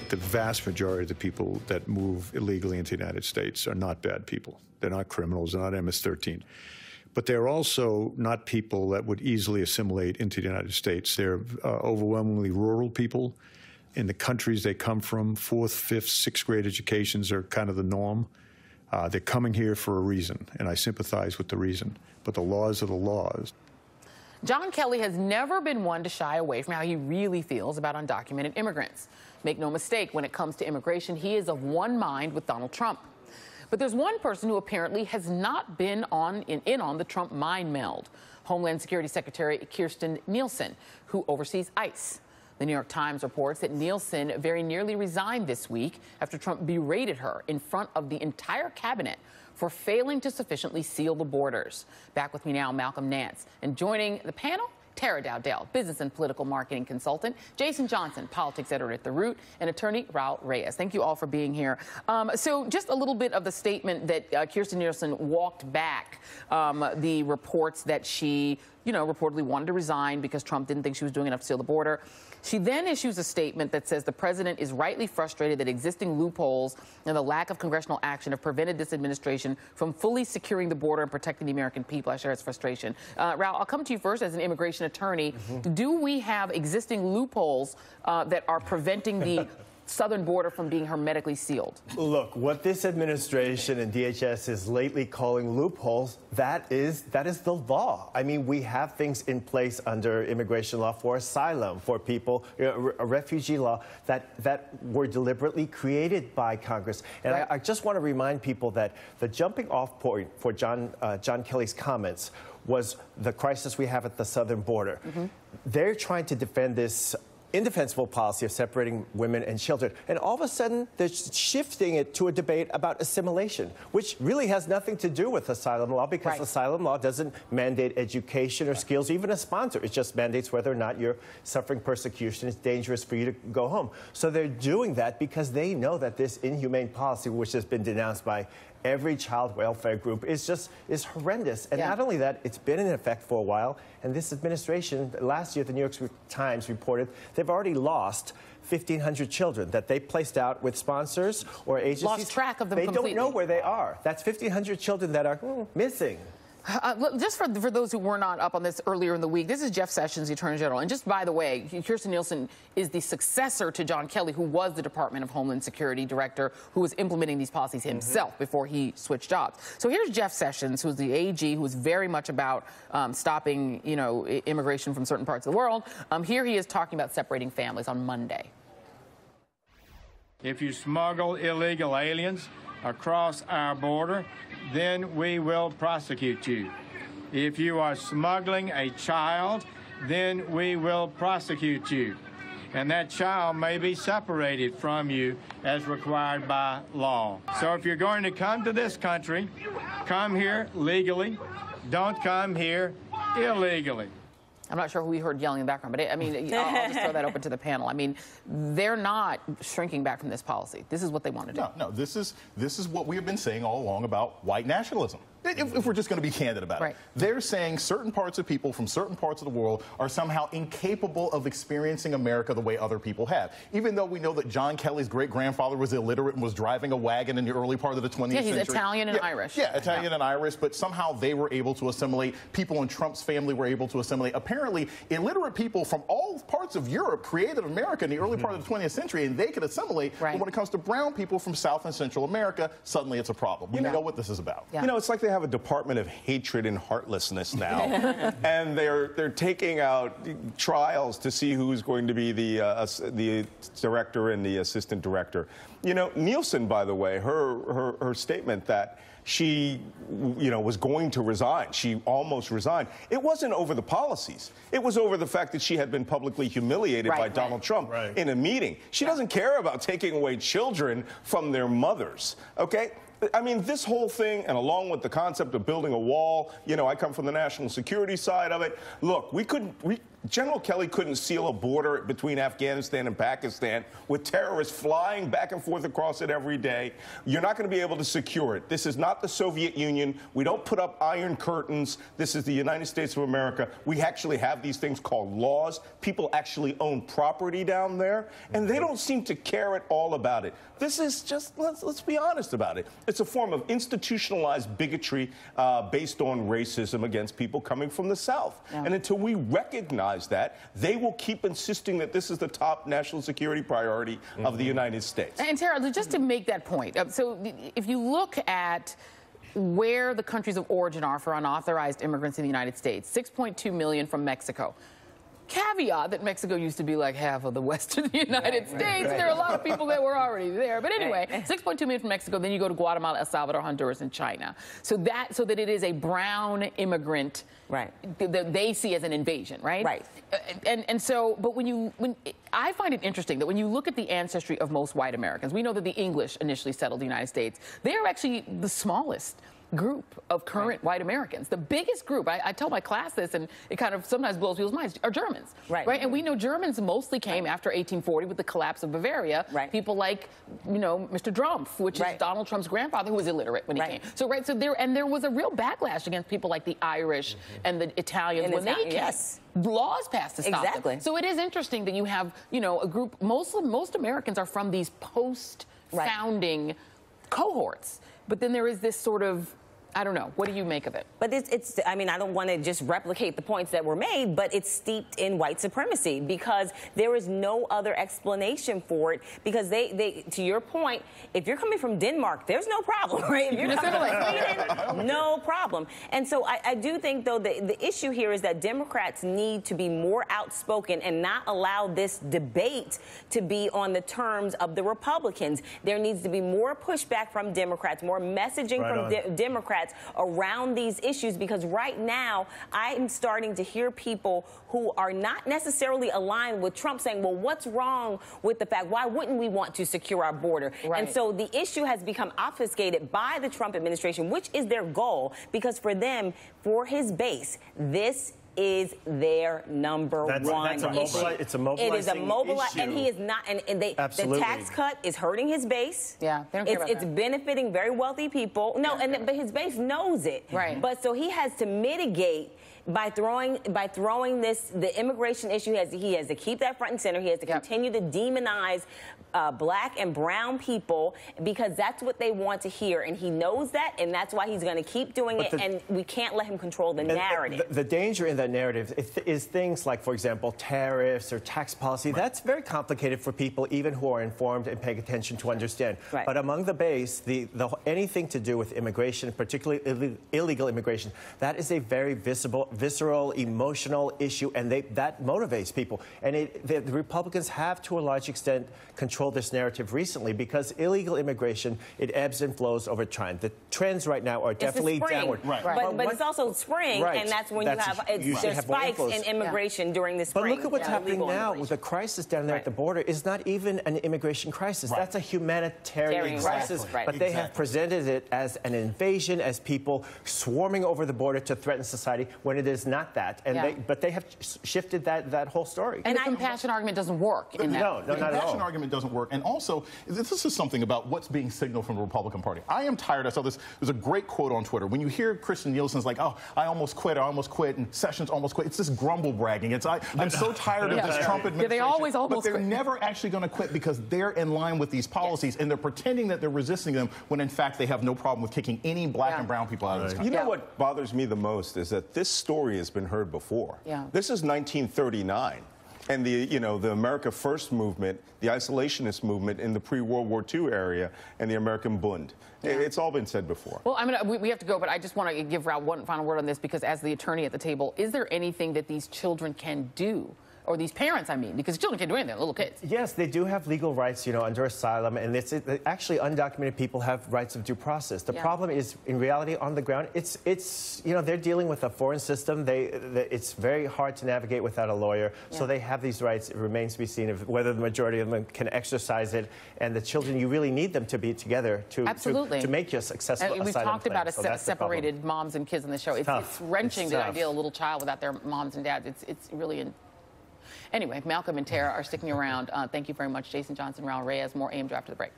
The vast majority of the people that move illegally into the United States are not bad people. They're not criminals, they're not MS-13. But they're also not people that would easily assimilate into the United States. They're overwhelmingly rural people. In the countries they come from, 4th, 5th, 6th grade educations are kind of the norm. They're coming here for a reason, and I sympathize with the reason. But the laws are the laws. John Kelly has never been one to shy away from how he really feels about undocumented immigrants. Make no mistake, when it comes to immigration, he is of one mind with Donald Trump. But there's one person who apparently has not been in on the Trump mind meld, Homeland Security Secretary Kirstjen Nielsen, who oversees ICE. The New York Times reports that Nielsen very nearly resigned this week after Trump berated her in front of the entire cabinet for failing to sufficiently seal the borders. Back with me now, Malcolm Nance. And joining the panel, Tara Dowdell, business and political marketing consultant, Jason Johnson, politics editor at The Root, and attorney Raul Reyes. Thank you all for being here. So just a little bit of the statement that Kirstjen Nielsen walked back the reports that she, reportedly wanted to resign because Trump didn't think she was doing enough to seal the border. She then issues a statement that says the president is rightly frustrated that existing loopholes and the lack of congressional action have prevented this administration from fully securing the border and protecting the American people. I share his frustration. Raul, I'll come to you first as an immigration attorney. Do we have existing loopholes that are preventing the southern border from being hermetically sealed? Look, what this administration and DHS is lately calling loopholes, that is the law. I mean, we have things in place under immigration law for asylum, for people, a refugee law that were deliberately created by Congress. And right. I just want to remind people that the jumping off point for John Kelly's comments was the crisis we have at the southern border. They're trying to defend this indefensible policy of separating women and children. And all of a sudden, they're shifting it to a debate about assimilation, which really has nothing to do with asylum law, because right. asylum law doesn't mandate education or skills, even a sponsor. It just mandates whether or not you're suffering persecution. It's dangerous for you to go home. So they're doing that because they know that this inhumane policy, which has been denounced by every child welfare group, is horrendous. And not only that, it's been in effect for a while. And this administration, last year, the New York Times reported they've already lost 1,500 children that they placed out with sponsors or agencies. Lost track of them completely. They don't know where they are. That's 1,500 children that are missing. Just for those who were not up on this earlier in the week, this is Jeff Sessions, the Attorney General. And just by the way, Kirstjen Nielsen is the successor to John Kelly, who was the Department of Homeland Security Director, who was implementing these policies himself before he switched jobs. So here's Jeff Sessions, who's the AG, who's very much about stopping, immigration from certain parts of the world. Here he is talking about separating families on Monday. If you smuggle illegal aliens across our border, then we will prosecute you. If you are smuggling a child, then we will prosecute you. And that child may be separated from you as required by law. So if you're going to come to this country, come here legally. Don't come here illegally. I'm not sure who we heard yelling in the background, but I'll just throw that open to the panel. I mean, they're not shrinking back from this policy. This is what they want to do. No, this is what we have been saying all along about white nationalism. If we're just going to be candid about it. They're saying certain parts of people from certain parts of the world are somehow incapable of experiencing America the way other people have. Even though we know that John Kelly's great-grandfather was illiterate and was driving a wagon in the early part of the 20th century. Yeah, he's Italian and Irish. Yeah, Italian and Irish, but somehow they were able to assimilate. People in Trump's family were able to assimilate. Apparently, illiterate people from all parts of Europe created America in the early part of the 20th century, and they could assimilate. But when it comes to brown people from South and Central America, suddenly it's a problem. We know what this is about. It's like they have a department of hatred and heartlessness now, and they're taking out trials to see who's going to be the director and the assistant director. Nielsen, by the way, her statement that she, was going to resign. She almost resigned. It wasn't over the policies. It was over the fact that she had been publicly humiliated by Donald Trump in a meeting. She doesn't care about taking away children from their mothers, okay? I mean, this whole thing, and along with the concept of building a wall, I come from the national security side of it. Look, General Kelly couldn't seal a border between Afghanistan and Pakistan with terrorists flying back and forth across it every day. You're not going to be able to secure it. This is not the Soviet Union. We don't put up iron curtains. This is the United States of America. We actually have these things called laws. People actually own property down there, and they don't seem to care at all about it. This is just, let's be honest about it. It's a form of institutionalized bigotry based on racism against people coming from the South. Yeah. And until we recognize that, they will keep insisting that this is the top national security priority of the United States. And Tara, just to make that point, so if you look at where the countries of origin are for unauthorized immigrants in the United States, 6.2 million from Mexico. Caveat that Mexico used to be like half of the western United States. Right. There are a lot of people that were already there. But anyway, 6.2 million from Mexico. Then you go to Guatemala, El Salvador, Honduras, and China. So that it is a brown immigrant that they see as an invasion, right? Right. And so, but I find it interesting that when you look at the ancestry of most white Americans, we know that the English initially settled the United States. They are actually the smallest group of current white Americans. The biggest group, I tell my class this, and it kind of sometimes blows people's minds, are Germans. Right? And we know Germans mostly came after 1840 with the collapse of Bavaria. People like, Mr. Drumpf, which is Donald Trump's grandfather, who was illiterate when he came. So, so there was a real backlash against people like the Irish and the Italians when they came. Laws passed to stop them. So it is interesting that you have, a group, most Americans are from these post-founding cohorts. But then there is this sort of, I don't know. What do you make of it? But I mean, I don't want to just replicate the points that were made, but it's steeped in white supremacy because there is no other explanation for it. Because they to your point, if you're coming from Denmark, there's no problem, right? If you're coming from Sweden, no problem. And so I do think, though, the issue here is that Democrats need to be more outspoken and not allow this debate to be on the terms of the Republicans. There needs to be more pushback from Democrats, more messaging from Democrats around these issues, because right now I'm starting to hear people who are not necessarily aligned with Trump saying, well, what's wrong with the fact, why wouldn't we want to secure our border? And so the issue has become obfuscated by the Trump administration, which is their goal, because for them, for his base, this is their number one issue. It's a mobilizing It is a mobilizing, and he is not. And the tax cut is hurting his base. Yeah, they don't care about it's benefiting very wealthy people. No, but his base knows it. Right. But so he has to mitigate by throwing the immigration issue. He has to keep that front and center. He has to continue to demonize black and brown people, because that's what they want to hear, and he knows that, and that's why he's going to keep doing it. And we can't let him control the narrative. The danger in that narrative is things like, for example, tariffs or tax policy. That's very complicated for people even who are informed and paying attention to understand. But among the base, anything to do with immigration, particularly illegal immigration, that is a very visceral, emotional issue, and that motivates people. And the Republicans have, to a large extent, controlled this narrative recently, because illegal immigration, it ebbs and flows over time. The trends right now are definitely downward. But it's also spring, and that's when there's spikes in immigration during the spring. But look at what's happening now with the crisis down there at the border. It's not even an immigration crisis. That's a humanitarian crisis. But they have presented it as an invasion, as people swarming over the border to threaten society, when it is not that. And but they have shifted that whole story. And the compassion argument doesn't work. No, not at all. The compassion argument doesn't work. And also, this is something about what's being signaled from the Republican Party. I am tired. I saw this. There's a great quote on Twitter. When you hear Kristen Nielsen's like, oh, I almost quit, and Sessions almost quit. It's this grumble bragging. I'm so tired of this Trump administration. They always but they're never actually going to quit, because they're in line with these policies, and they're pretending that they're resisting them when, in fact, they have no problem with kicking any black and brown people out of this country. You know what bothers me the most is that this story has been heard before. This is 1939. And the America First movement, the isolationist movement in the pre-World War II area, and the American Bund. It's all been said before. Well, we have to go, but I just want to give Raul one final word on this, because as the attorney at the table, is there anything that these children can do? Or these parents, I mean, because children can't do anything, little kids. Yes, they do have legal rights, under asylum, and actually undocumented people have rights of due process. The problem is, in reality, on the ground, they're dealing with a foreign system. It's very hard to navigate without a lawyer, so they have these rights. It remains to be seen whether the majority of them can exercise it, and the children, you really need them to be together to make you a successful asylum We've talked claim. about separated moms and kids in the show. It's wrenching, the idea of a little child without their moms and dads. It's really Anyway, Malcolm and Tara are sticking around. Thank you very much, Jason Johnson, Raul Reyes. More AM Drive after the break.